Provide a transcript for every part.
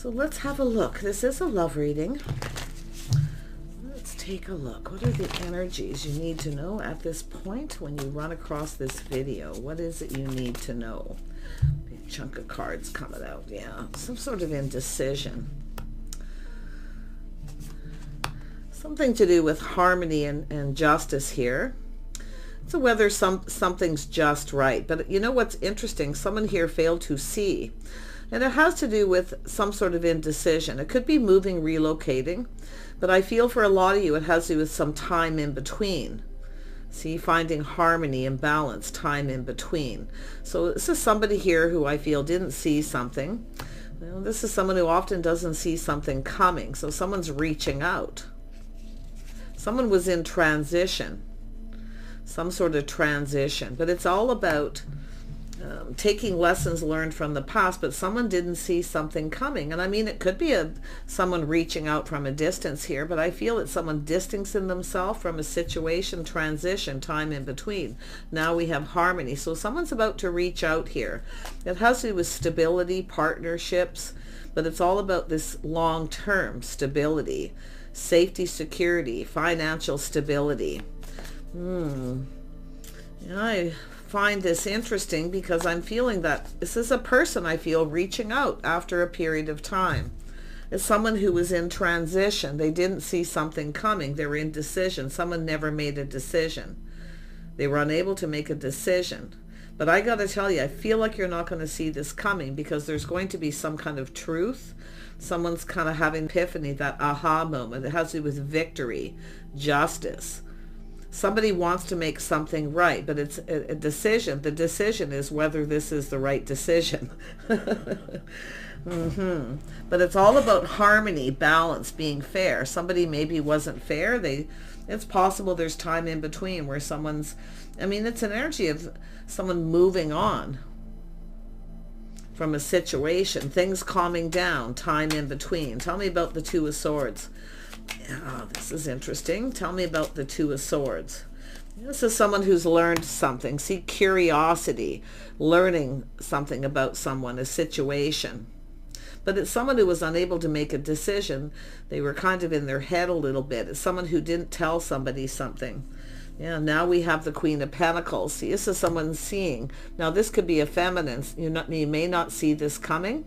So let's have a look. This is a love reading. Let's take a look. What are the energies you need to know at this point when you run across this video? What is it you need to know? Big chunk of cards coming out. Yeah, some sort of indecision. Something to do with harmony and justice here. So whether something's just right. But you know what's interesting? Someone here failed to see. And it has to do with some sort of indecision. It could be moving, relocating. But I feel for a lot of you, it has to do with some time in between. See, finding harmony and balance, time in between. So this is somebody here who I feel didn't see something. Well, this is someone who often doesn't see something coming. So someone's reaching out. Someone was in transition. Some sort of transition. But it's all about taking lessons learned from the past, but someone didn't see something coming. And I mean, it could be someone reaching out from a distance here, but I feel it's someone distancing themselves from a situation, transition, time in between. Now we have harmony. So someone's about to reach out here. It has to do with stability, partnerships, but it's all about this long-term stability, safety, security, financial stability. I find this interesting because I'm feeling that this is a person I feel reaching out after a period of time. It's someone who was in transition. They didn't see something coming. They were in indecision. Someone never made a decision. They were unable to make a decision. But I got to tell you, I feel like you're not going to see this coming because there's going to be some kind of truth. Someone's kind of having epiphany, that aha moment. It has to do with victory, justice. Somebody wants to make something right, but it's a decision. The decision is whether this is the right decision. But it's all about harmony, balance, being fair. Somebody maybe wasn't fair. It's possible there's time in between where someone's, I mean, it's an energy of someone moving on from a situation, things calming down, time in between. Tell me about the Two of Swords. Yeah, this is interesting. Tell me about the Two of Swords. This is someone who's learned something. See, curiosity, learning something about someone, a situation. But it's someone who was unable to make a decision. They were kind of in their head a little bit. It's someone who didn't tell somebody something. Yeah, now we have the Queen of Pentacles. See, this is someone seeing. Now, this could be a feminine. You may not see this coming.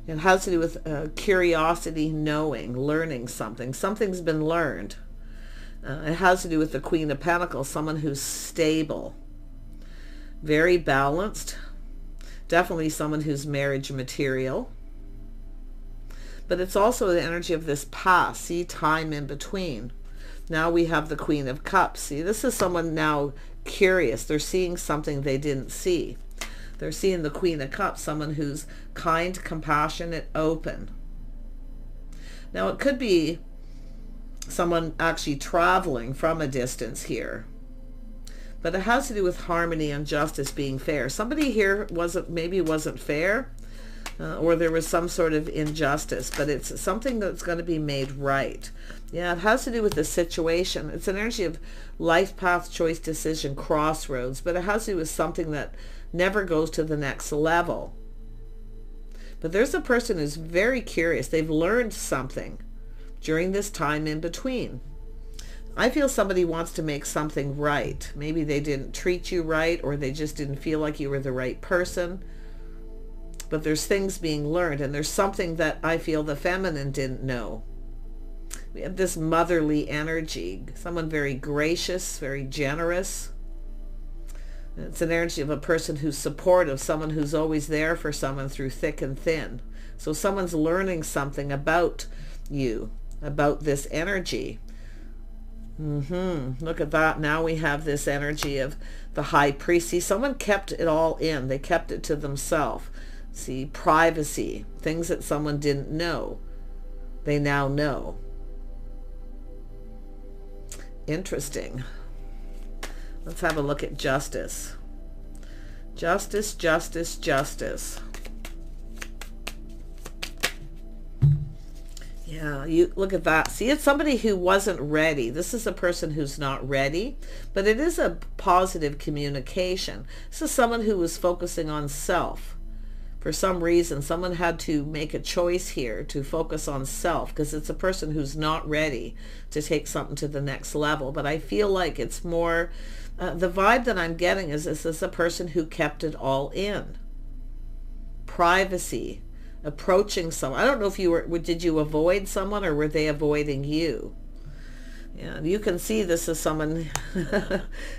It has to do with curiosity, knowing, learning something. Something's been learned. It has to do with the Queen of Pentacles, someone who's stable, very balanced, definitely someone who's marriage material. But it's also the energy of this past, see, time in between. Now we have the Queen of Cups. See, this is someone now curious. They're seeing something they didn't see. They're seeing the Queen of Cups, someone who's kind, compassionate, open. Now, it could be someone actually traveling from a distance here. But it has to do with harmony and justice, being fair. Somebody here maybe wasn't fair, or there was some sort of injustice, but it's something that's going to be made right. Yeah, it has to do with the situation. It's an energy of life path, choice, decision, crossroads, but it has to do with something that never goes to the next level. But there's a person who's very curious. They've learned something during this time in between. I feel somebody wants to make something right. Maybe they didn't treat you right, or they just didn't feel like you were the right person. But there's things being learned, and there's something that I feel the feminine didn't know. We have this motherly energy, someone very gracious, very generous. It's an energy of a person who's supportive, someone who's always there for someone through thick and thin. So someone's learning something about you, about this energy. Look at that. Now we have this energy of the High Priest. See, someone kept it all in. They kept it to themselves. See, privacy, things that someone didn't know, they now know. Interesting. Let's have a look at justice. Justice, justice, justice. Yeah, you look at that. See, it's somebody who wasn't ready. This is a person who's not ready, but it is a positive communication. This is someone who was focusing on self For some reason, someone had to make a choice here to focus on self, because it's a person who's not ready to take something to the next level. But I feel like it's more, the vibe that I'm getting is this is a person who kept it all in. Privacy, approaching someone. I don't know if you were, did you avoid someone or were they avoiding you? Yeah, you can see this as someone,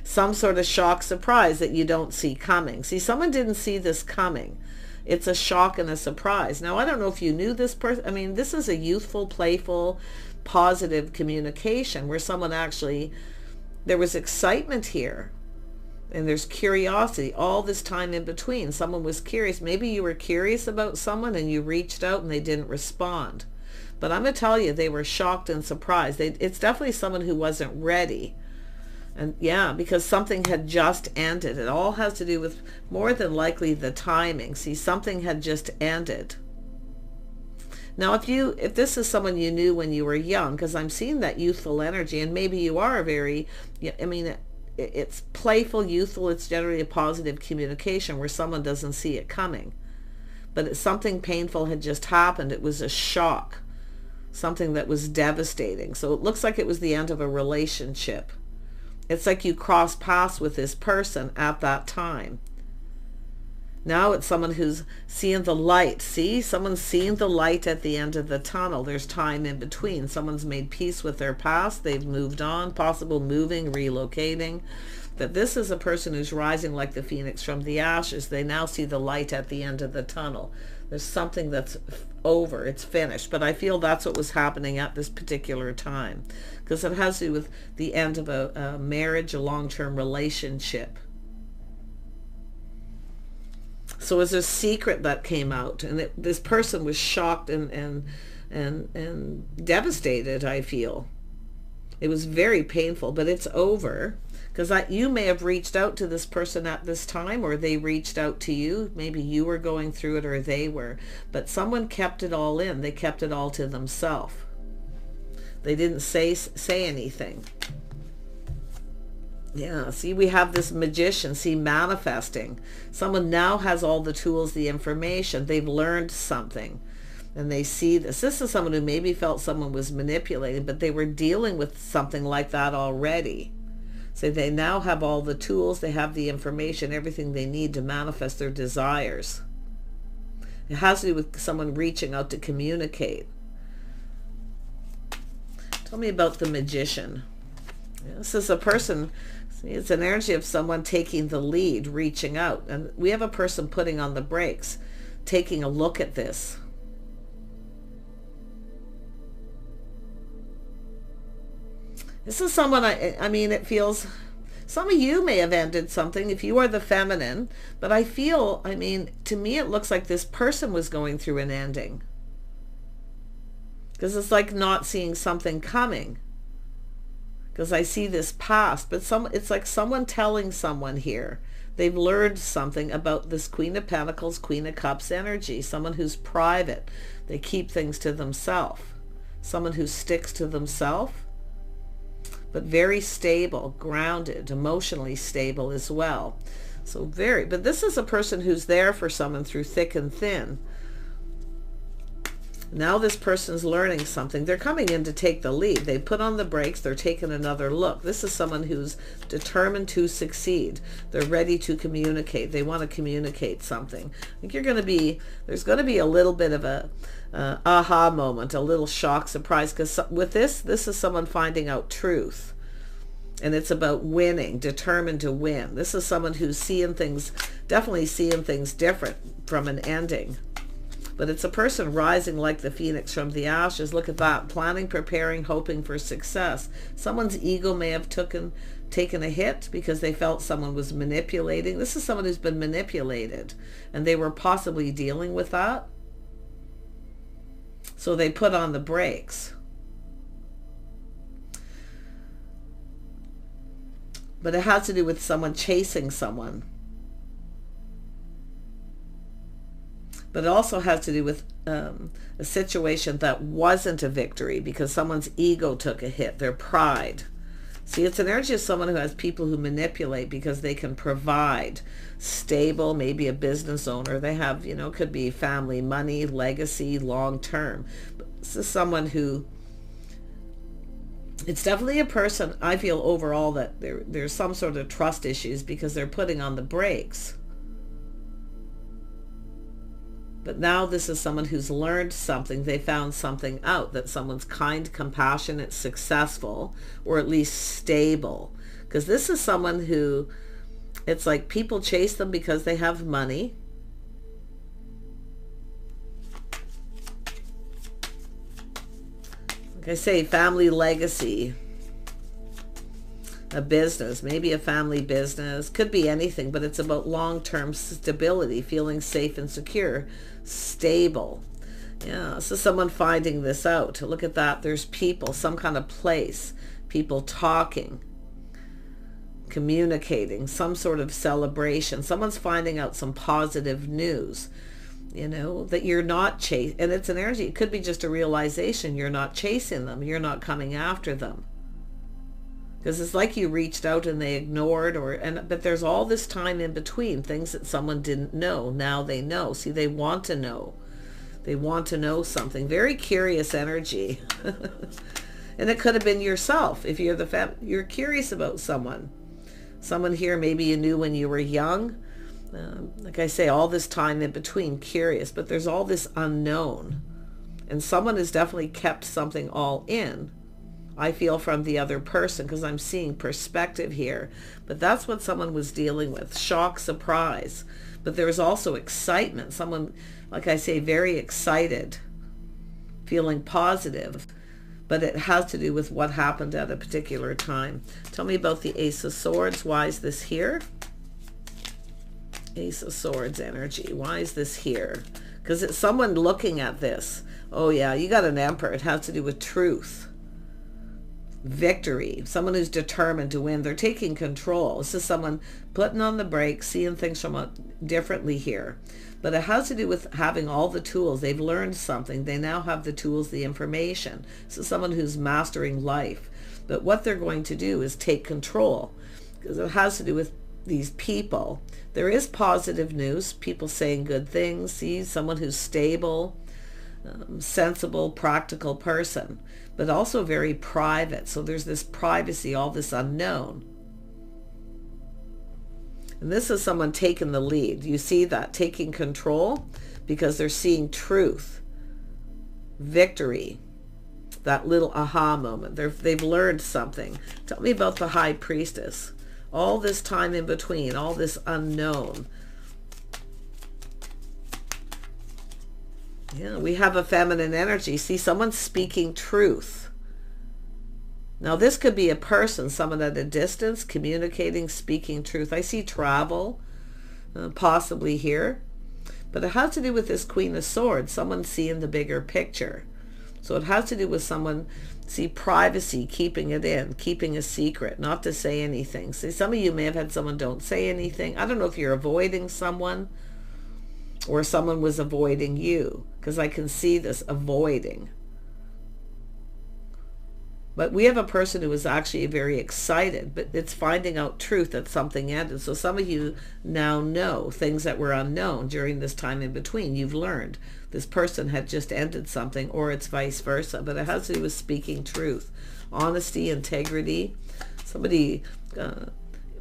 some sort of shock surprise that you don't see coming. See, someone didn't see this coming. It's a shock and a surprise. Now, I don't know if you knew this person. I mean, this is a youthful, playful, positive communication where someone actually, there was excitement here. And there's curiosity all this time in between. Someone was curious. Maybe you were curious about someone and you reached out and they didn't respond. But I'm going to tell you, they were shocked and surprised. It's definitely someone who wasn't ready. And yeah, because something had just ended. It all has to do with more than likely the timing. See, something had just ended. Now, if this is someone you knew when you were young, because I'm seeing that youthful energy, and maybe you are very, I mean, it's playful, youthful. It's generally a positive communication where someone doesn't see it coming. But something painful had just happened. It was a shock, something that was devastating. So it looks like it was the end of a relationship. It's like you crossed paths with this person at that time. Now it's someone who's seeing the light. See, someone's seeing the light at the end of the tunnel. There's time in between. Someone's made peace with their past. They've moved on, possible moving, relocating. That this is a person who's rising like the phoenix from the ashes. They now see the light at the end of the tunnel. There's something that's over. It's finished. But I feel that's what was happening at this particular time, because it has to do with the end of a marriage, a long-term relationship. So it was a secret that came out, and this person was shocked and devastated, I feel. It was very painful, but it's over. Because you may have reached out to this person at this time, or they reached out to you. Maybe you were going through it, or they were. But someone kept it all in. They kept it all to themselves. They didn't say anything. Yeah, see, we have this magician, see, manifesting. Someone now has all the tools, the information. They've learned something. And they see this. This is someone who maybe felt someone was manipulating, but they were dealing with something like that already. So they now have all the tools, they have the information, everything they need to manifest their desires. It has to do with someone reaching out to communicate. Tell me about the magician. This is a person, see, it's an energy of someone taking the lead, reaching out. And we have a person putting on the brakes, taking a look at this. This is someone, I mean, it feels, some of you may have ended something if you are the feminine, but I feel, I mean, to me it looks like this person was going through an ending. Because it's like not seeing something coming. Because I see this past, but it's like someone telling someone here. They've learned something about this Queen of Pentacles, Queen of Cups energy. Someone who's private. They keep things to themselves. Someone who sticks to themselves. But very stable, grounded, emotionally stable as well. So but this is a person who's there for someone through thick and thin. Now this person's learning something. They're coming in to take the lead. They put on the brakes. They're taking another look. This is someone who's determined to succeed. They're ready to communicate. They want to communicate something. I think there's going to be a little bit of a aha moment, a little shock, surprise, because with this is someone finding out truth. And it's about winning, determined to win. This is someone who's definitely seeing things different from an ending. But it's a person rising like the phoenix from the ashes. Look at that. Planning, preparing, hoping for success. Someone's ego may have taken a hit because they felt someone was manipulating. This is someone who's been manipulated, and they were possibly dealing with that. So they put on the brakes. But it has to do with someone chasing someone. But it also has to do with a situation that wasn't a victory because someone's ego took a hit, their pride. See, it's an energy of someone who has people who manipulate because they can provide. Stable, maybe a business owner. They have, you know, could be family, money, legacy, long term. This is someone who, it's definitely a person, I feel overall that there's some sort of trust issues because they're putting on the brakes. But now this is someone who's learned something. They found something out, that someone's kind, compassionate, successful, or at least stable. Because this is someone who, it's like people chase them because they have money. Like I say, family legacy. A business, maybe a family business, could be anything, but it's about long-term stability, feeling safe and secure, stable. Yeah, so someone finding this out. Look at that. There's people, some kind of place, people talking, communicating, some sort of celebration. Someone's finding out some positive news, you know, that you're not chasing. And it's an energy. It could be just a realization. You're not chasing them. You're not coming after them. Because it's like you reached out and they ignored, but there's all this time in between, things that someone didn't know. Now they know. See, they want to know. They want to know something. Very curious energy. And it could have been yourself. If you're you're curious about someone. Someone here maybe you knew when you were young. Like I say, all this time in between, curious. But there's all this unknown. And someone has definitely kept something all in. I feel from the other person, because I'm seeing perspective here. But that's what someone was dealing with. Shock, surprise. But there was also excitement. Someone, like I say, very excited. Feeling positive. But it has to do with what happened at a particular time. Tell me about the Ace of Swords. Why is this here? Ace of Swords energy. Why is this here? Because it's someone looking at this. Oh yeah, you got an Emperor. It has to do with truth. Victory, someone who's determined to win. They're taking control. This is someone putting on the brakes, seeing things from differently here. But it has to do with having all the tools. They've learned something. They now have the tools, the information. This is someone who's mastering life. But what they're going to do is take control, because it has to do with these people. There is positive news, people saying good things. See, someone who's stable, sensible, practical person, but also very private. So there's this privacy, all this unknown. And this is someone taking the lead. You see that, taking control, because they're seeing truth, victory, that little aha moment. They've learned something. Tell me about the High Priestess. All this time in between, all this unknown. Yeah, we have a feminine energy. See, someone's speaking truth. Now, this could be a person, someone at a distance, communicating, speaking truth. I see travel, possibly here. But it has to do with this Queen of Swords, someone seeing the bigger picture. So it has to do with someone, see, privacy, keeping it in, keeping a secret, not to say anything. See, some of you may have had someone don't say anything. I don't know if you're avoiding someone or someone was avoiding you, because I can see this avoiding. But we have a person who is actually very excited, but it's finding out truth that something ended. So some of you now know things that were unknown during this time in between. You've learned this person had just ended something, or it's vice versa. But it has to do with speaking truth, honesty, integrity. Somebody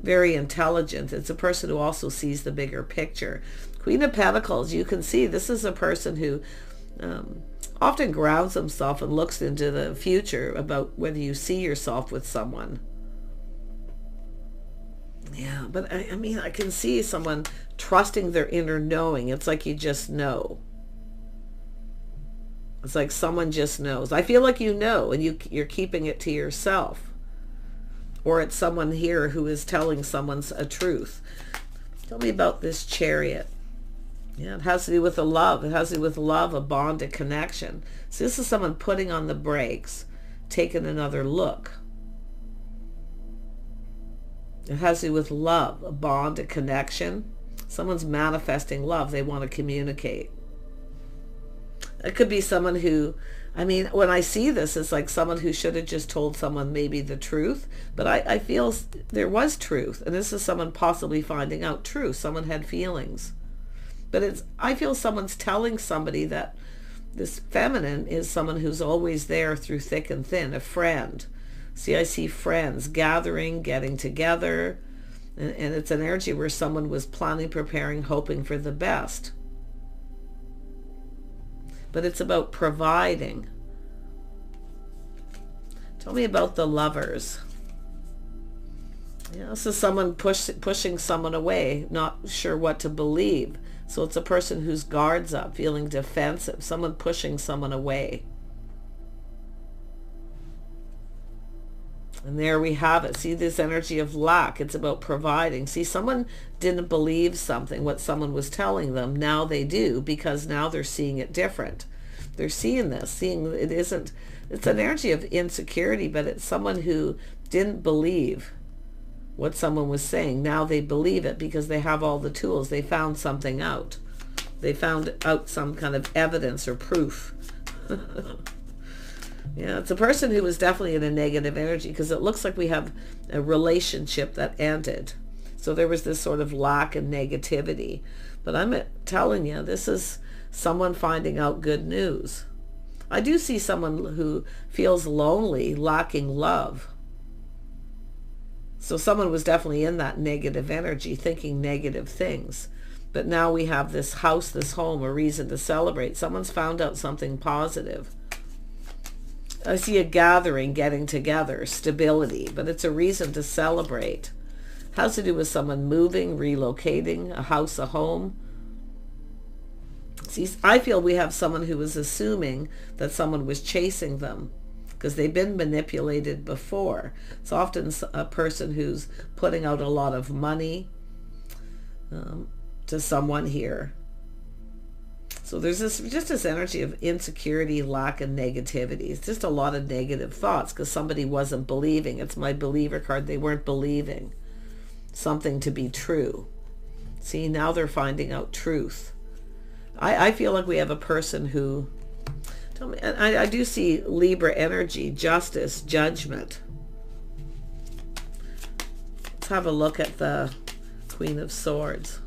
very intelligent. It's a person who also sees the bigger picture. Queen of Pentacles, you can see this is a person who often grounds himself and looks into the future about whether you see yourself with someone. Yeah, but I mean, I can see someone trusting their inner knowing. It's like you just know. It's like someone just knows. I feel like you know, and you're keeping it to yourself. Or it's someone here who is telling someone a truth. Tell me about this Chariot. Yeah, it has to do with a love. It has to do with love, a bond, a connection. So this is someone putting on the brakes, taking another look. It has to do with love, a bond, a connection. Someone's manifesting love. They want to communicate. It could be someone who, I mean, when I see this, it's like someone who should have just told someone maybe the truth. But I feel there was truth. And this is someone possibly finding out truth. Someone had feelings. But I feel someone's telling somebody that this feminine is someone who's always there through thick and thin, a friend. See, I see friends gathering, getting together. And it's an energy where someone was planning, preparing, hoping for the best. But it's about providing. Tell me about the Lovers. Yeah, this is someone pushing someone away, not sure what to believe. So it's a person whose guard's up, feeling defensive, someone pushing someone away. And there we have it. See this energy of lack. It's about providing. See, someone didn't believe something, what someone was telling them. Now they do, because now they're seeing it different. They're seeing this, seeing it isn't, it's an energy of insecurity, but it's someone who didn't believe what someone was saying. Now they believe it because they have all the tools. They found something out. They found out some kind of evidence or proof. Yeah, it's a person who was definitely in a negative energy, because it looks like we have a relationship that ended. So there was this sort of lack and negativity. But I'm telling you, this is someone finding out good news. I do see someone who feels lonely, lacking love. So someone was definitely in that negative energy, thinking negative things. But now we have this house, this home, a reason to celebrate. Someone's found out something positive. I see a gathering, getting together, stability, but it's a reason to celebrate. It has to do with someone moving, relocating, a house, a home. See, I feel we have someone who was assuming that someone was chasing them because they've been manipulated before. It's often a person who's putting out a lot of money to someone here. So there's just this energy of insecurity, lack, and negativity. It's just a lot of negative thoughts because somebody wasn't believing. It's my believer card. They weren't believing something to be true. See, now they're finding out truth. I feel like we have a person who, tell me, and I do see Libra energy, justice, judgment. Let's have a look at the Queen of Swords.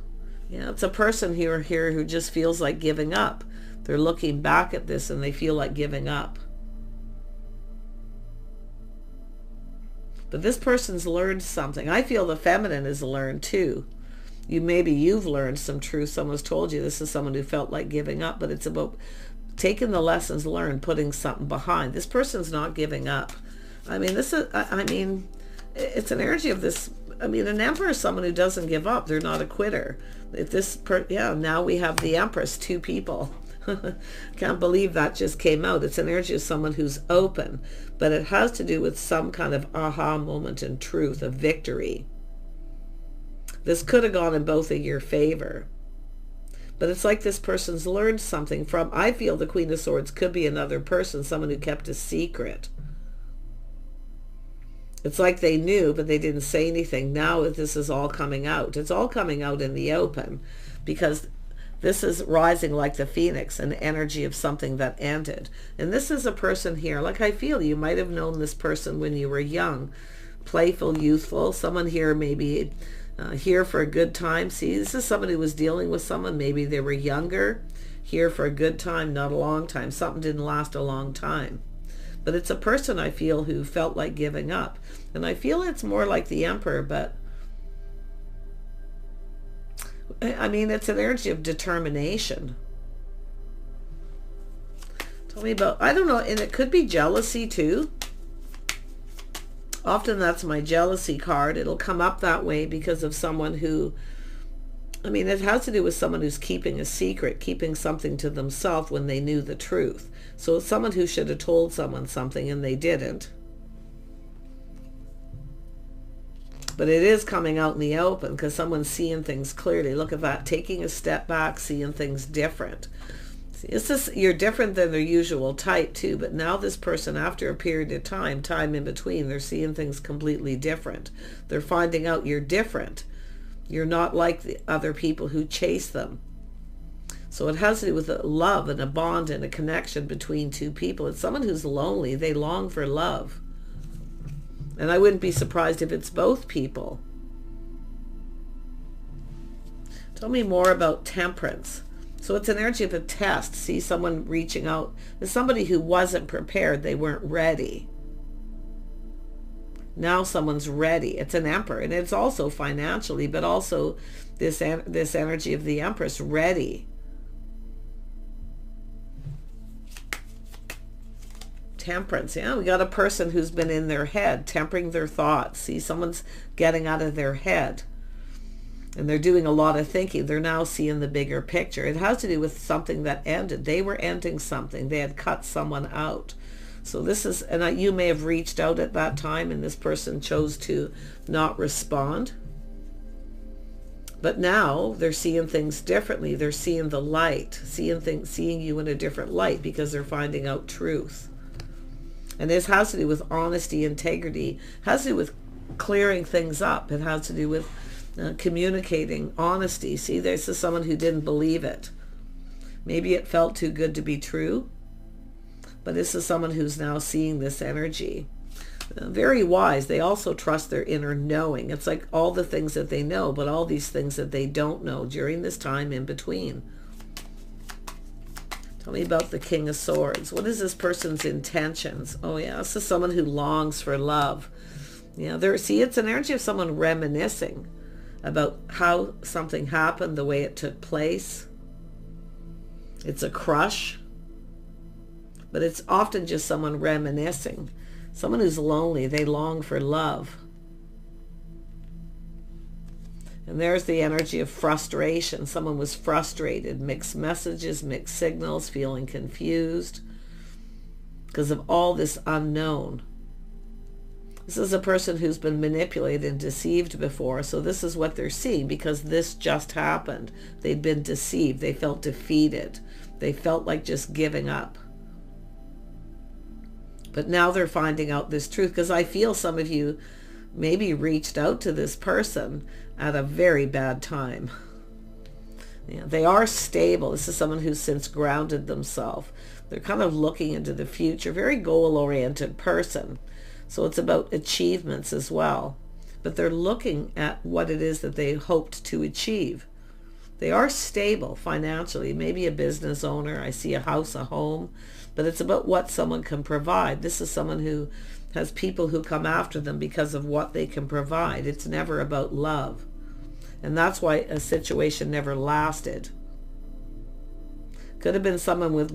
Yeah, it's a person here who just feels like giving up. They're looking back at this and they feel like giving up. But this person's learned something. I feel the feminine has learned too. Maybe you've learned some truth. Someone's told you this is someone who felt like giving up, but it's about taking the lessons learned, putting something behind. This person's not giving up. I mean, it's an energy of this. I mean, an emperor is someone who doesn't give up. They're not a quitter. Now we have the Empress, two people. Can't believe that just came out. It's an energy of someone who's open, but it has to do with some kind of aha moment in truth, of victory. This could have gone in both of your favor. But it's like this person's learned something from, I feel the Queen of Swords could be another person, someone who kept a secret. It's like they knew, but they didn't say anything. Now this is all coming out. It's all coming out in the open because this is rising like the phoenix, an energy of something that ended. And this is a person here, like I feel you might have known this person when you were young, playful, youthful. Someone here maybe here for a good time. See, this is somebody who was dealing with someone. Maybe they were younger, here for a good time, not a long time. Something didn't last a long time. But it's a person I feel who felt like giving up. And I feel it's more like the Emperor, but I mean, it's an energy of determination. Tell me about, I don't know, and it could be jealousy too. Often that's my jealousy card. It'll come up that way because of someone who, I mean, it has to do with someone who's keeping a secret, keeping something to themselves when they knew the truth. So it's someone who should have told someone something and they didn't. But it is coming out in the open because someone's seeing things clearly. Look at that, taking a step back, seeing things different. It's just, you're different than their usual type too, but now this person, after a period of time in between, they're seeing things completely different. They're finding out you're different. You're not like the other people who chase them. So it has to do with a love and a bond and a connection between two people. It's someone who's lonely. They long for love. And I wouldn't be surprised if it's both people. Tell me more about Temperance. So it's an energy of a test. See someone reaching out. There's somebody who wasn't prepared. They weren't ready. Now someone's ready. It's an Emperor. And it's also financially, but also this energy of the Empress, ready. Temperance. Yeah, we got a person who's been in their head, tempering their thoughts. See, someone's getting out of their head. And they're doing a lot of thinking. They're now seeing the bigger picture. It has to do with something that ended. They were ending something. They had cut someone out. So this is, and you may have reached out at that time and this person chose to not respond. But now they're seeing things differently. They're seeing the light, seeing you in a different light because they're finding out truth. And this has to do with honesty, integrity. It has to do with clearing things up. It has to do with communicating honesty. See, this is someone who didn't believe it. Maybe it felt too good to be true. But this is someone who's now seeing this energy. Very wise. They also trust their inner knowing. It's like all the things that they know, but all these things that they don't know during this time in between. Tell me about the King of Swords. What is this person's intentions? Oh yeah, this is someone who longs for love. Yeah, see, it's an energy of someone reminiscing about how something happened, the way it took place. It's a crush. But it's often just someone reminiscing. Someone who's lonely. They long for love. And there's the energy of frustration. Someone was frustrated. Mixed messages, mixed signals, feeling confused because of all this unknown. This is a person who's been manipulated and deceived before. So this is what they're seeing because this just happened. They'd been deceived. They felt defeated. They felt like just giving up. But now they're finding out this truth because I feel some of you maybe reached out to this person at a very bad time. Yeah, they are stable. This is someone who's since grounded themselves. They're kind of looking into the future. Very goal-oriented person. So it's about achievements as well. But they're looking at what it is that they hoped to achieve. They are stable financially. Maybe a business owner. I see a house, a home. But it's about what someone can provide. This is someone who has people who come after them because of what they can provide. It's never about love. And that's why a situation never lasted. Could have been someone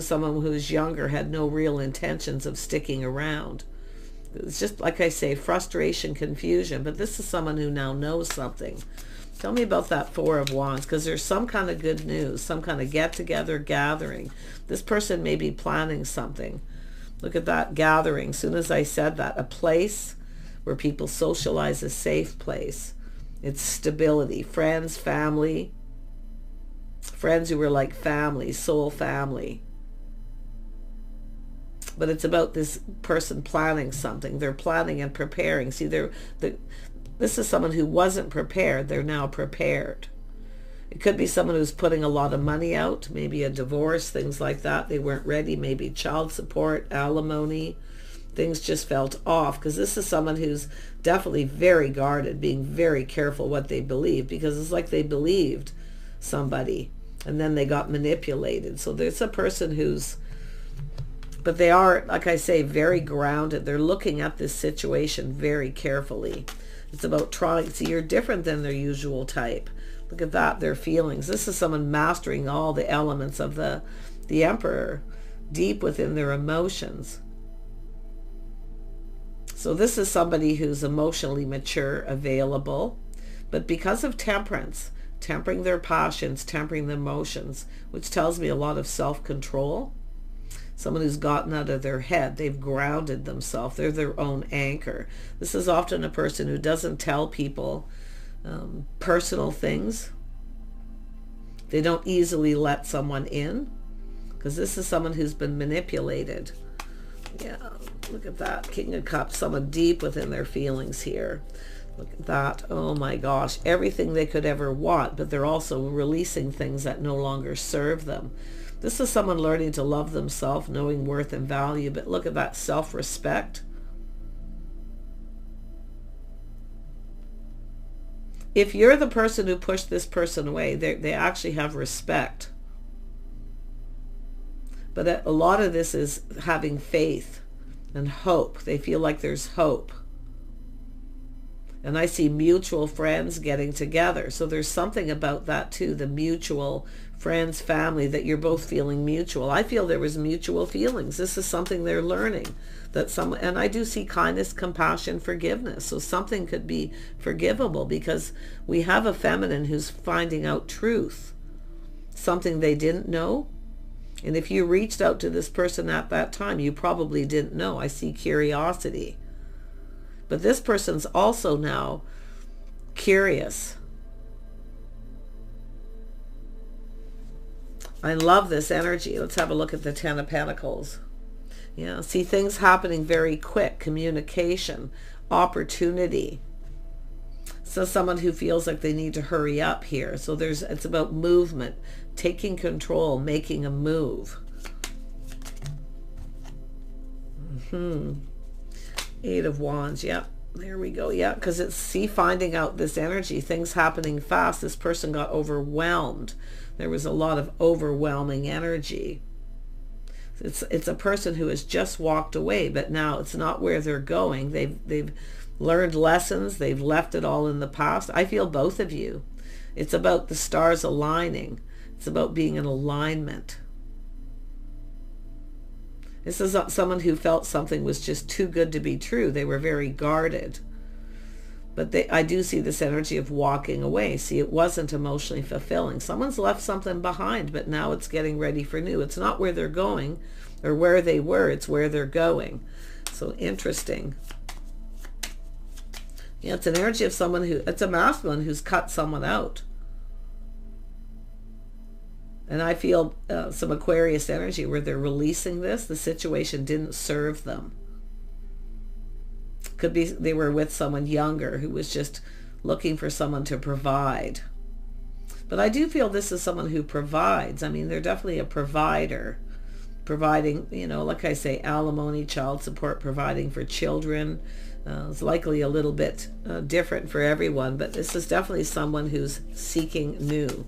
someone who's younger had no real intentions of sticking around. It's just, like I say, frustration, confusion. But this is someone who now knows something. Tell me about that Four of Wands, because there's some kind of good news, some kind of get-together, gathering. This person may be planning something. Look at that gathering. As soon as I said that, a place where people socialize, a safe place. It's stability. Friends, family. Friends who were like family, soul family. But it's about this person planning something. They're planning and preparing. See, this is someone who wasn't prepared. They're now prepared. It could be someone who's putting a lot of money out, maybe a divorce, things like that. They weren't ready, maybe child support, alimony. Things just felt off because this is someone who's definitely very guarded, being very careful what they believe because it's like they believed somebody and then they got manipulated. So there's a person who's, but they are, like I say, very grounded. They're looking at this situation very carefully. It's about trying. See, you're different than their usual type. Look at that, their feelings. This is someone mastering all the elements of the Emperor, deep within their emotions. So this is somebody who's emotionally mature, available, but because of temperance, tempering their passions, tempering their emotions, which tells me a lot of self-control. Someone who's gotten out of their head. They've grounded themselves. They're their own anchor. This is often a person who doesn't tell people personal things. They don't easily let someone in because this is someone who's been manipulated. Yeah, look at that. King of Cups, someone deep within their feelings here. Look at that. Oh my gosh. Everything they could ever want, but they're also releasing things that no longer serve them. This is someone learning to love themselves, knowing worth and value. But look at that, self-respect. If you're the person who pushed this person away, they actually have respect. But a lot of this is having faith and hope. They feel like there's hope. And I see mutual friends getting together. So there's something about that too, the mutual friends, family, that you're both feeling mutual. I feel there was mutual feelings. This is something they're learning. And I do see kindness, compassion, forgiveness. So something could be forgivable because we have a feminine who's finding out truth, something they didn't know. And if you reached out to this person at that time, you probably didn't know. I see curiosity. But this person's also now curious. I love this energy. Let's have a look at the Ten of Pentacles. Yeah, see things happening very quick. Communication, opportunity. So someone who feels like they need to hurry up here. So it's about movement, taking control, making a move. Eight of Wands. Yep. There we go. Yeah, because it's finding out this energy, things happening fast. This person got overwhelmed. There was a lot of overwhelming energy. It's a person who has just walked away, but now it's not where they're going. They've learned lessons. They've left it all in the past. I feel both of you. It's about the stars aligning. It's about being in alignment. This is someone who felt something was just too good to be true. They were very guarded. But I do see this energy of walking away. See, it wasn't emotionally fulfilling. Someone's left something behind, but now it's getting ready for new. It's not where they're going or where they were. It's where they're going. So interesting. Yeah, it's an energy of someone it's a masculine who's cut someone out. And I feel some Aquarius energy where they're releasing this. The situation didn't serve them. Could be they were with someone younger who was just looking for someone to provide. But I do feel this is someone who provides. I mean, they're definitely a provider. Providing, like I say, alimony, child support, providing for children. It's likely a little bit different for everyone, but this is definitely someone who's seeking new.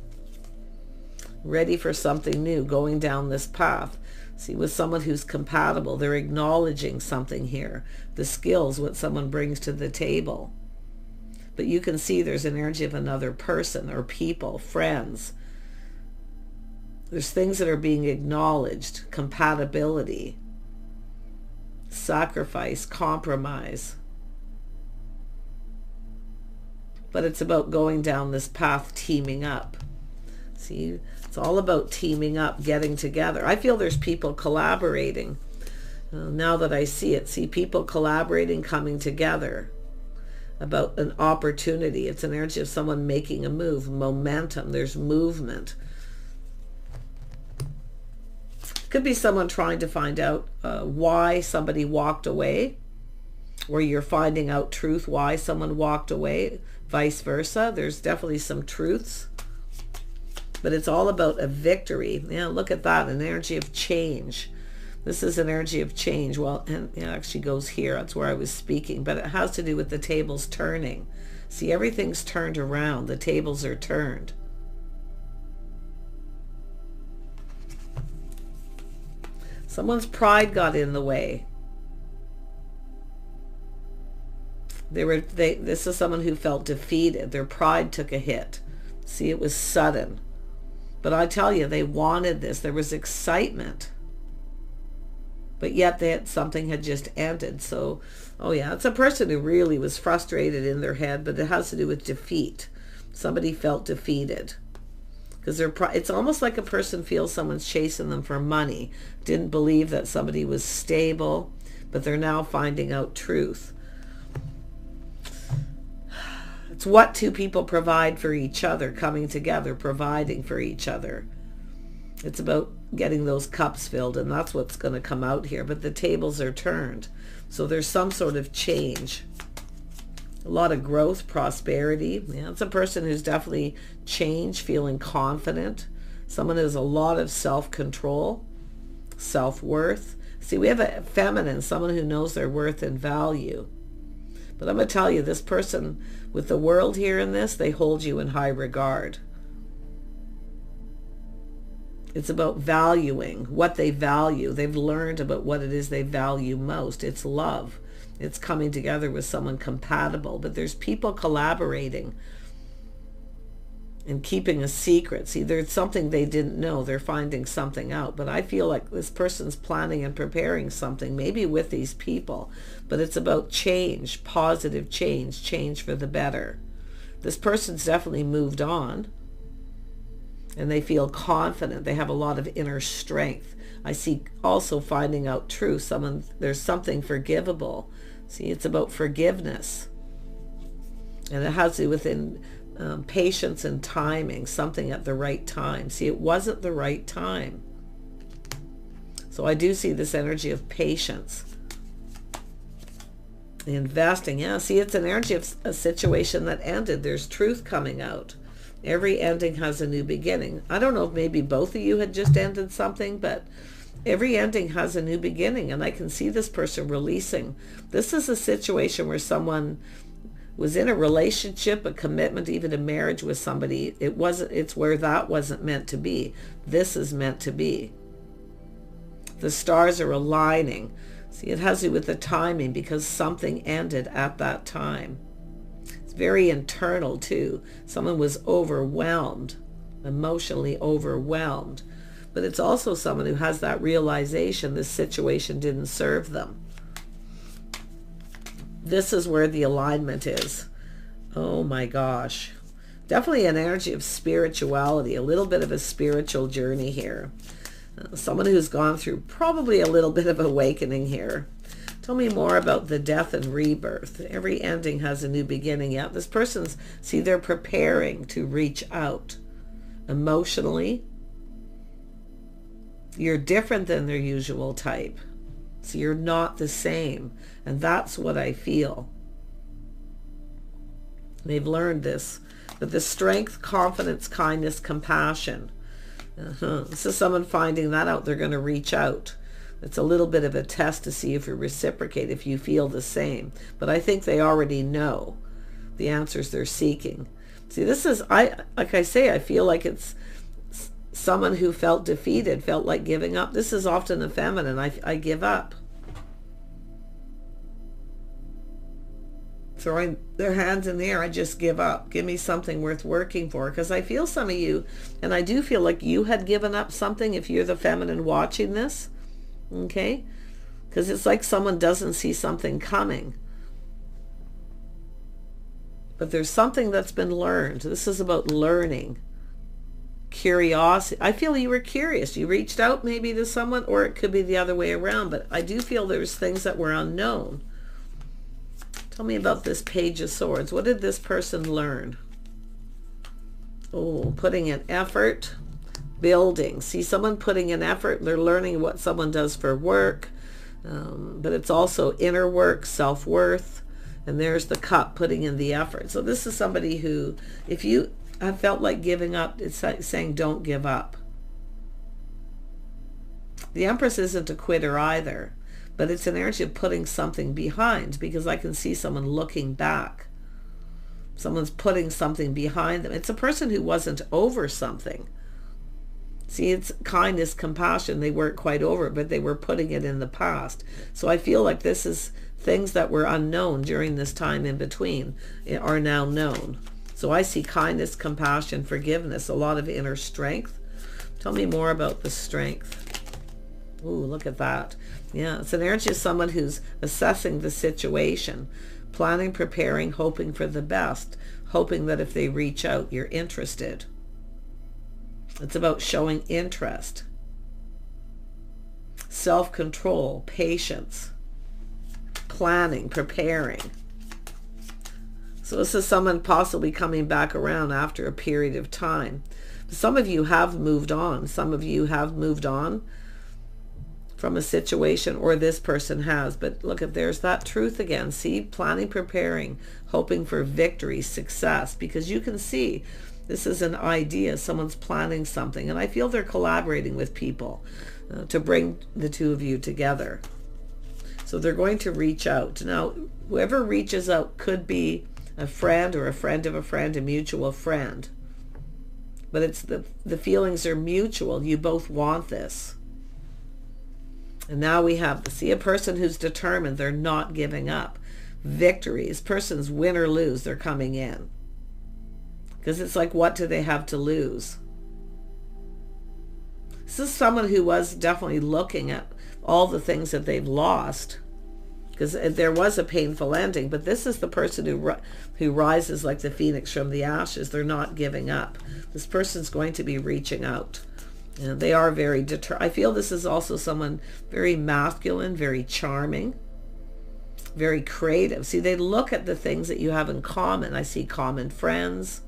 Ready for something new, going down this path. See, with someone who's compatible, they're acknowledging something here. The skills, what someone brings to the table. But you can see there's an energy of another person or people, friends. There's things that are being acknowledged. Compatibility. Sacrifice, compromise. But it's about going down this path, teaming up. See, it's all about teaming up, getting together. I feel there's people collaborating. Now that I see it, see people collaborating, coming together about an opportunity. It's an energy of someone making a move, momentum. There's movement. Could be someone trying to find out why somebody walked away, or you're finding out truth why someone walked away, vice versa. There's definitely some truths. But it's all about a victory. Yeah, look at that, an energy of change. This is an energy of change. Well, and it actually goes here. That's where I was speaking. But it has to do with the tables turning. See, everything's turned around. The tables are turned. Someone's pride got in the way. This is someone who felt defeated. Their pride took a hit. See, it was sudden. But I tell you, they wanted this. There was excitement. But yet something had just ended. So, oh yeah, it's a person who really was frustrated in their head, but it has to do with defeat. Somebody felt defeated. Because it's almost like a person feels someone's chasing them for money. Didn't believe that somebody was stable, but they're now finding out truth. It's what two people provide for each other, coming together, providing for each other. It's about getting those cups filled, and that's what's going to come out here. But the tables are turned. So there's some sort of change. A lot of growth, prosperity. Yeah, it's a person who's definitely changed, feeling confident. Someone who has a lot of self-control, self-worth. See, we have a feminine, someone who knows their worth and value. But I'm going to tell you, this person with the world here in this, they hold you in high regard. It's about valuing what they value. They've learned about what it is they value most. It's love. It's coming together with someone compatible. But there's people collaborating and keeping a secret. See, there's something they didn't know. They're finding something out. But I feel like this person's planning and preparing something, maybe with these people. But it's about change, positive change, change for the better. This person's definitely moved on. And they feel confident. They have a lot of inner strength. I see also finding out truth. There's something forgivable. See, it's about forgiveness. And it has to do with patience and timing, something at the right time. See, it wasn't the right time. So I do see this energy of patience. Investing, yeah, see, it's an energy of a situation that ended. There's truth coming out. Every ending has a new beginning. I don't know if maybe both of you had just ended something, but every ending has a new beginning, and I can see this person releasing. This is a situation where someone was in a relationship, a commitment, even a marriage with somebody. It's where that wasn't meant to be. This is meant to be. The stars are aligning. See, it has to do with the timing because something ended at that time. It's very internal too. Someone was overwhelmed, emotionally overwhelmed. But it's also someone who has that realization this situation didn't serve them. This is where the alignment is. Oh my gosh. Definitely an energy of spirituality, a little bit of a spiritual journey here. Someone who's gone through probably a little bit of awakening here. Tell me more about the death and rebirth. Every ending has a new beginning. Yeah, this person's, see, they're preparing to reach out emotionally. You're different than their usual type. So you're not the same. And that's what I feel. They've learned this. But the strength, confidence, kindness, compassion. This is someone finding that out. They're going to reach out. It's a little bit of a test to see if you reciprocate, if you feel the same. But I think they already know the answers they're seeking. See, this is, like I say, I feel like it's someone who felt defeated, felt like giving up. This is often the feminine. I give up. Throwing their hands in the air. I just give up. Give me something worth working for. Because I feel some of you, and I do feel like you had given up something if you're the feminine watching this. Okay? Because it's like someone doesn't see something coming. But there's something that's been learned. This is about learning. Curiosity. I feel you were curious. You reached out maybe to someone, or it could be the other way around. But I do feel there's things that were unknown. Tell me about this Page of Swords. What did this person learn? Oh, putting in effort, building. See, someone putting in effort. They're learning what someone does for work. But it's also inner work, self-worth. And there's the Cup, putting in the effort. So this is somebody who, if you have felt like giving up, it's saying don't give up. The Empress isn't a quitter either. But it's an energy of putting something behind, because I can see someone looking back. Someone's putting something behind them. It's a person who wasn't over something. See, it's kindness, compassion. They weren't quite over it, but they were putting it in the past. So I feel like this is things that were unknown during this time in between are now known. So I see kindness, compassion, forgiveness, a lot of inner strength. Tell me more about the strength. Ooh, look at that. Yeah, it's an energy of someone who's assessing the situation, planning, preparing, hoping for the best, hoping that if they reach out, you're interested. It's about showing interest, self-control, patience, planning, preparing. So this is someone possibly coming back around after a period of time. Some of you have moved on. Some of you have moved on from a situation, or this person has. But look at, there's that truth again. See, planning, preparing, hoping for victory, success, because you can see this is an idea. Someone's planning something, and I feel they're collaborating with people to bring the two of you together. So they're going to reach out. Now, whoever reaches out could be a friend or a friend of a friend, a mutual friend. But it's the feelings are mutual. You both want this. And now we have, see, a person who's determined. They're not giving up. Victory. This person's win or lose. They're coming in. Because it's like, what do they have to lose? This is someone who was definitely looking at all the things that they've lost. Because there was a painful ending. But this is the person who rises like the phoenix from the ashes. They're not giving up. This person's going to be reaching out. And they are very I feel this is also someone very masculine, very charming, very creative. See, they look at the things that you have in common. I see common friends,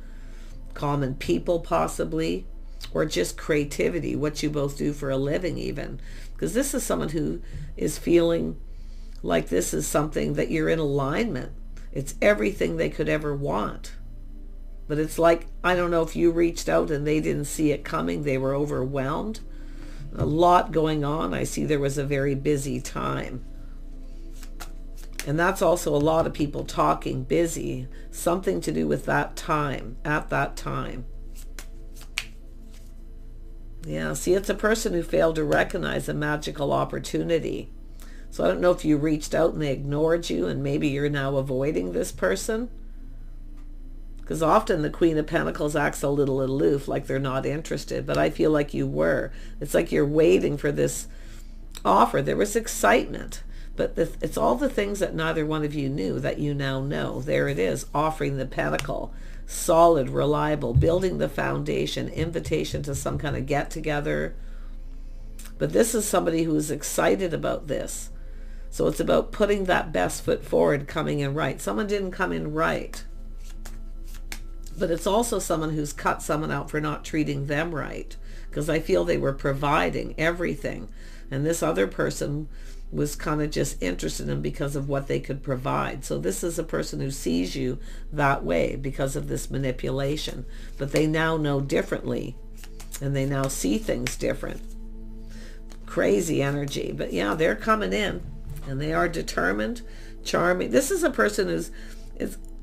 common people possibly, or just creativity, what you both do for a living even. Because this is someone who is feeling like this is something that you're in alignment. It's everything they could ever want. But it's like, I don't know if you reached out and they didn't see it coming. They were overwhelmed. A lot going on. I see there was a very busy time. And that's also a lot of people talking, busy. Something to do with that time, at that time. Yeah, see, it's a person who failed to recognize a magical opportunity. So I don't know if you reached out and they ignored you, and maybe you're now avoiding this person. Because often the Queen of Pentacles acts a little aloof, like they're not interested. But I feel like you were. It's like you're waiting for this offer. There was excitement. But it's all the things that neither one of you knew that you now know. There it is, offering the pentacle. Solid, reliable, building the foundation, invitation to some kind of get-together. But this is somebody who is excited about this. So it's about putting that best foot forward, coming in right. Someone didn't come in right. But it's also someone who's cut someone out for not treating them right. Because I feel they were providing everything. And this other person was kind of just interested in because of what they could provide. So this is a person who sees you that way because of this manipulation. But they now know differently. And they now see things different. Crazy energy. But yeah, they're coming in. And they are determined, charming. This is a person who's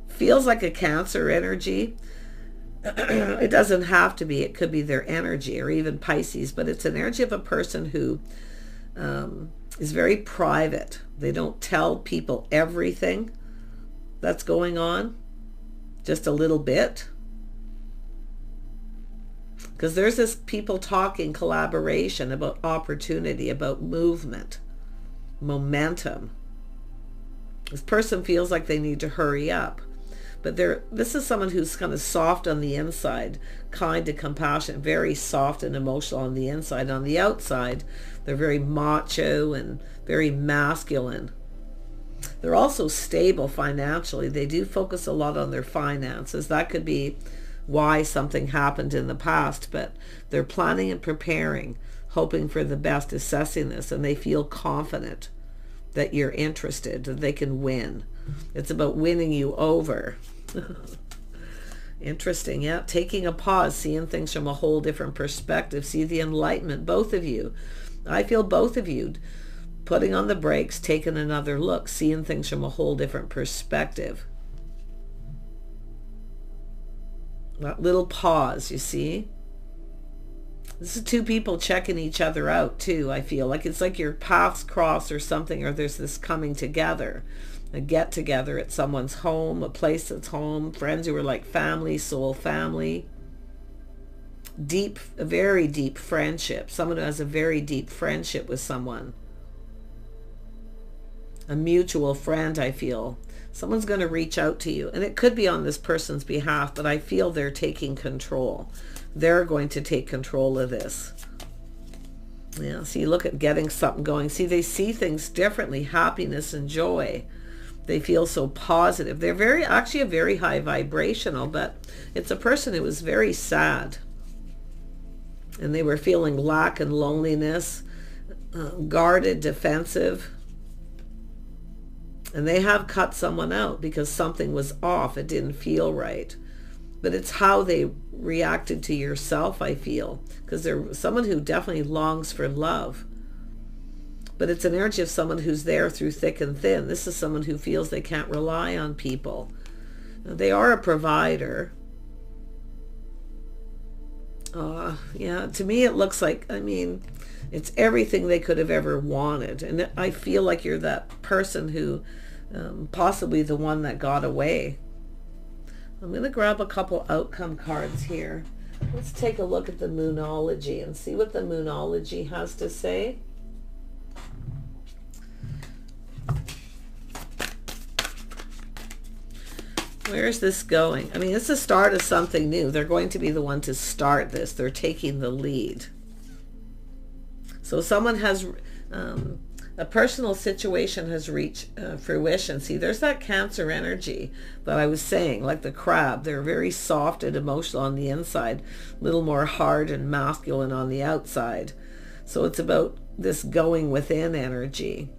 feels like a Cancer energy. It doesn't have to be. It could be their energy, or even Pisces. But it's an energy of a person who is very private. They don't tell people everything that's going on. Just a little bit. Because there's this people talking, collaboration, about opportunity, about movement, momentum. This person feels like they need to hurry up. But this is someone who's kind of soft on the inside, kind and compassionate, very soft and emotional on the inside. On the outside, they're very macho and very masculine. They're also stable financially. They do focus a lot on their finances. That could be why something happened in the past, but they're planning and preparing, hoping for the best, assessing this, and they feel confident that you're interested, that they can win. It's about winning you over. Interesting, yeah. Taking a pause, seeing things from a whole different perspective. See the enlightenment, both of you. I feel both of you putting on the brakes, taking another look, seeing things from a whole different perspective. That little pause, you see? This is two people checking each other out too, I feel. Like it's like your paths cross or something, or there's this coming together. A get together at someone's home, a place that's home, friends who are like family, soul family. Deep, a very deep friendship. Someone who has a very deep friendship with someone. A mutual friend, I feel. Someone's going to reach out to you. And it could be on this person's behalf, but I feel they're taking control. They're going to take control of this. Yeah, see, look at getting something going. See, they see things differently. Happiness and joy. They feel so positive. They're actually a very high vibrational, but it's a person who was very sad. And they were feeling lack and loneliness. guarded, defensive. And they have cut someone out because something was off. It didn't feel right. But it's how they reacted to yourself, I feel. Because they're someone who definitely longs for love. But it's an energy of someone who's there through thick and thin. This is someone who feels they can't rely on people. They are a provider. Yeah, to me it looks like, I mean, it's everything they could have ever wanted. And I feel like you're that person who, possibly the one that got away. I'm going to grab a couple outcome cards here. Let's take a look at the Moonology and see what the Moonology has to say. Where's this going? I mean, it's the start of something new. They're going to be the one to start this. They're taking the lead. So someone has, a personal situation has reached fruition. See, there's that Cancer energy that I was saying, like the crab. They're very soft and emotional on the inside, a little more hard and masculine on the outside. So it's about this going within energy,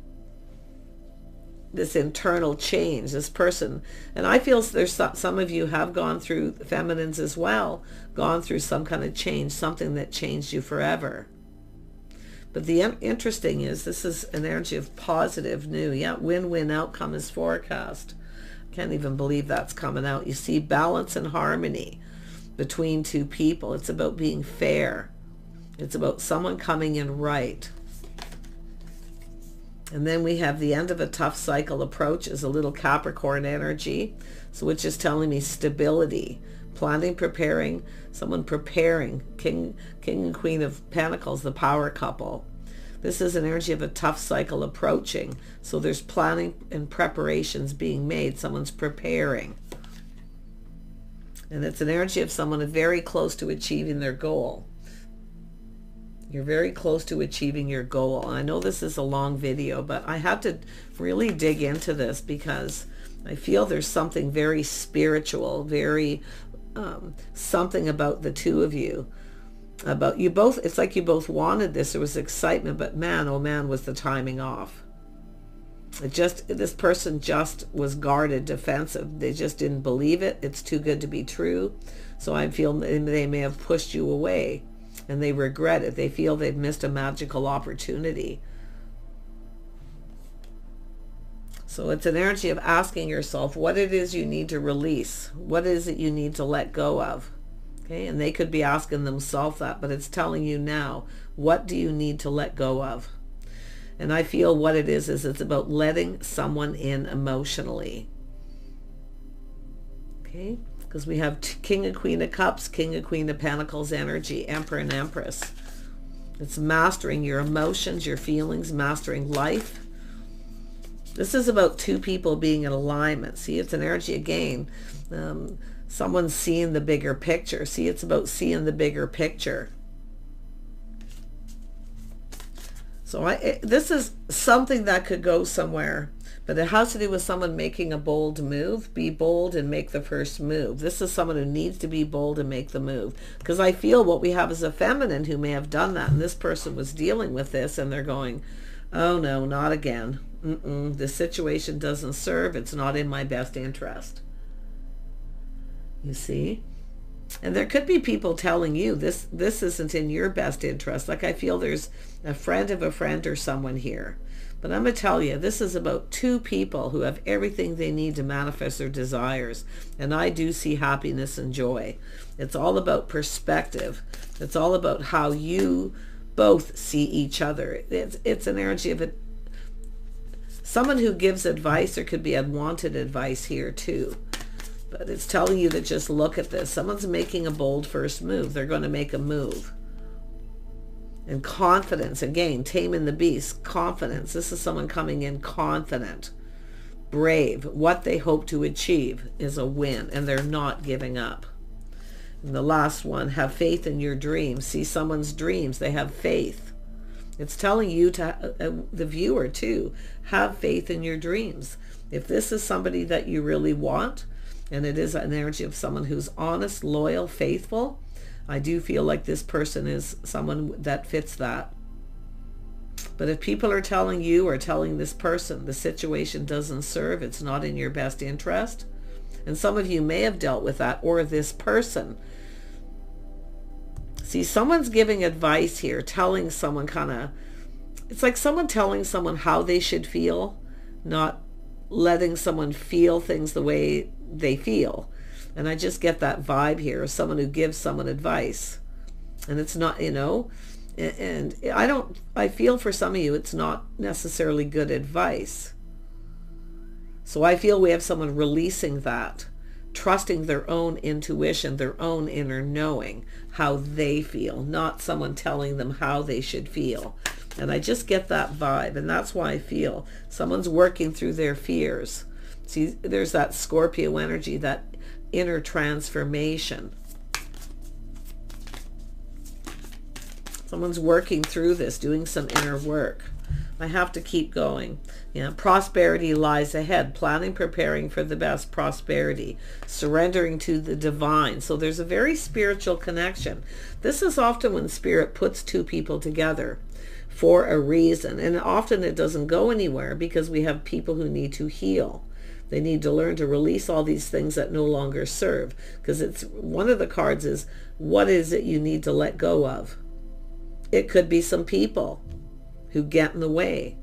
this internal change, this person. And I feel there's some of you have gone through, feminines as well, gone through some kind of change, something that changed you forever. But the interesting is, this is an energy of positive new. Yeah, win-win outcome is forecast. Can't even believe that's coming out. You see balance and harmony between two people. It's about being fair. It's about someone coming in right. And then we have the end of a tough cycle approach is a little Capricorn energy, so which is telling me stability, planning, preparing, someone preparing, King and Queen of Pentacles, the power couple. This is an energy of a tough cycle approaching, so there's planning and preparations being made. Someone's preparing. And it's an energy of someone very close to achieving their goal. You're very close to achieving your goal. And I know this is a long video, but I had to really dig into this because I feel there's something very spiritual, very something about the two of you. About you both, it's like you both wanted this. There was excitement, but man, oh man, was the timing off. This person just was guarded, defensive. They just didn't believe it. It's too good to be true. So I feel they may have pushed you away. And they regret it. They feel they've missed a magical opportunity. So it's an energy of asking yourself what it is you need to release. What is it you need to let go of? Okay, and they could be asking themselves that, but it's telling you now, what do you need to let go of? And I feel what it is it's about letting someone in emotionally. Okay? Because we have King and Queen of Cups, King and Queen of Pentacles energy, Emperor and Empress. It's mastering your emotions, your feelings, mastering life. This is about two people being in alignment. See, it's an energy again. Someone's seeing the bigger picture. See, it's about seeing the bigger picture. So this is something that could go somewhere. But it has to do with someone making a bold move. Be bold and make the first move. This is someone who needs to be bold and make the move. Because I feel what we have is a feminine who may have done that. And this person was dealing with this and they're going, oh no, not again. This situation doesn't serve. It's not in my best interest. You see? And there could be people telling you this isn't in your best interest. Like I feel there's a friend of a friend or someone here. But I'm going to tell you, this is about two people who have everything they need to manifest their desires. And I do see happiness and joy. It's all about perspective. It's all about how you both see each other. It's an energy of it. Someone who gives advice. There could be unwanted advice here too. But it's telling you to just look at this. Someone's making a bold first move. They're going to make a move. And confidence, again, taming the beast, confidence. This is someone coming in confident, brave. What they hope to achieve is a win, and they're not giving up. And the last one, have faith in your dreams. See someone's dreams, they have faith. It's telling you, to the viewer too, have faith in your dreams. If this is somebody that you really want, and it is an energy of someone who's honest, loyal, faithful, I do feel like this person is someone that fits that. But if people are telling you or telling this person the situation doesn't serve, it's not in your best interest, and some of you may have dealt with that, or this person. See, someone's giving advice here, telling someone it's like someone telling someone how they should feel, not letting someone feel things the way they feel. And I just get that vibe here of someone who gives someone advice. And it's not, and I feel for some of you, it's not necessarily good advice. So I feel we have someone releasing that, trusting their own intuition, their own inner knowing, how they feel, not someone telling them how they should feel. And I just get that vibe, and that's why I feel someone's working through their fears. See, there's that Scorpio energy, that inner transformation. Someone's working through this, doing some inner work. I have to keep going. Prosperity lies ahead. Planning, preparing for the best. Prosperity. Surrendering to the divine. So there's a very spiritual connection. This is often when spirit puts two people together for a reason. And often it doesn't go anywhere because we have people who need to heal. They need to learn to release all these things that no longer serve. Because it's one of the cards is, what is it you need to let go of? It could be some people who get in the way.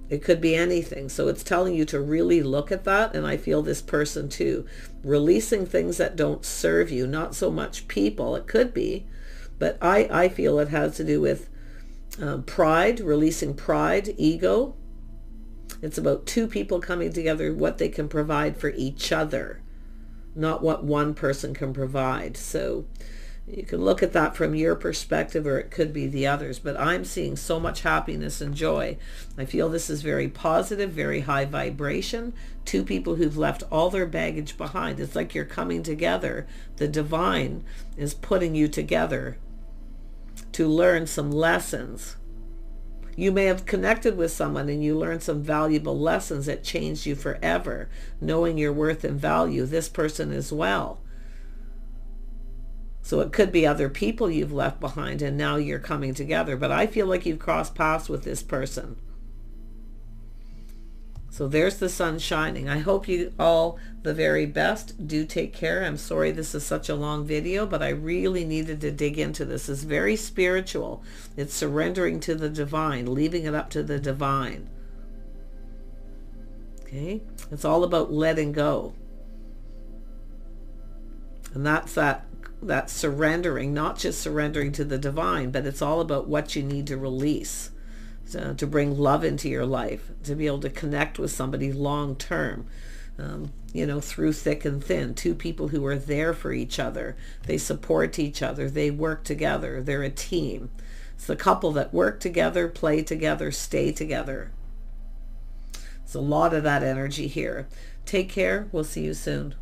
It could be anything. So it's telling you to really look at that. And I feel this person too, releasing things that don't serve you, not so much people. It could be, but I feel it has to do with pride, releasing pride, ego. It's about two people coming together, what they can provide for each other, not what one person can provide. So you can look at that from your perspective, or it could be the others. But I'm seeing so much happiness and joy. I feel this is very positive, very high vibration. Two people who've left all their baggage behind. It's like you're coming together. The divine is putting you together to learn some lessons. You may have connected with someone and you learned some valuable lessons that changed you forever, knowing your worth and value. This person as well. So it could be other people you've left behind and now you're coming together. But I feel like you've crossed paths with this person. So there's the sun shining. I hope you all the very best. Do take care. I'm sorry this is such a long video, but I really needed to dig into this. It's very spiritual. It's surrendering to the divine, leaving it up to the divine. Okay? It's all about letting go. And that's that surrendering, not just surrendering to the divine, but it's all about what you need to release to bring love into your life, to be able to connect with somebody long term, through thick and thin. Two people who are there for each other. They support each other. They work together. They're a team. It's the couple that work together, play together, stay together. It's a lot of that energy here. Take care. We'll see you soon.